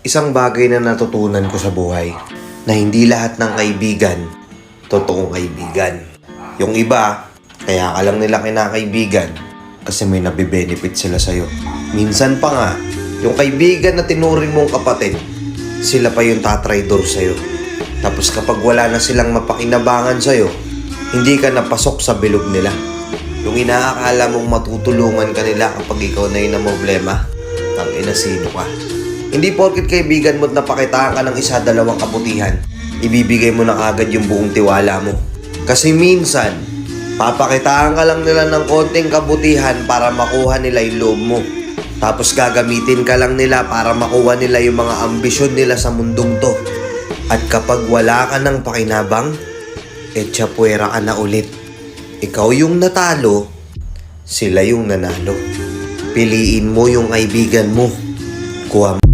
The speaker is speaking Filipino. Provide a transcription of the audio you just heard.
Isang bagay na natutunan ko sa buhay, na hindi lahat ng kaibigan, totoong kaibigan. Yung iba, kaya ka lang nila kinakaibigan kasi may nabibenefit sila sa'yo. Minsan pa nga, yung kaibigan na tinuring mong kapatid, sila pa yung tatraydor sa'yo. Tapos kapag wala na silang mapakinabangan sa'yo, hindi ka napasok sa bilog nila. Yung inaakala mong matutulungan ka nila kapag ikaw na yung problema, ang inasino ka. Hindi porket kaibigan mo at napakitaan ka ng isa, dalawang kabutihan, ibibigay mo na agad yung buong tiwala mo. Kasi minsan, papakitaan ka lang nila ng konting kabutihan para makuha nila yung loob mo. Tapos gagamitin ka lang nila para makuha nila yung mga ambisyon nila sa mundong to. At kapag wala ka ng pakinabang, etsapuera ka na ulit. Ikaw yung natalo, sila yung nanalo. Piliin mo yung kaibigan mo. Kuha mo.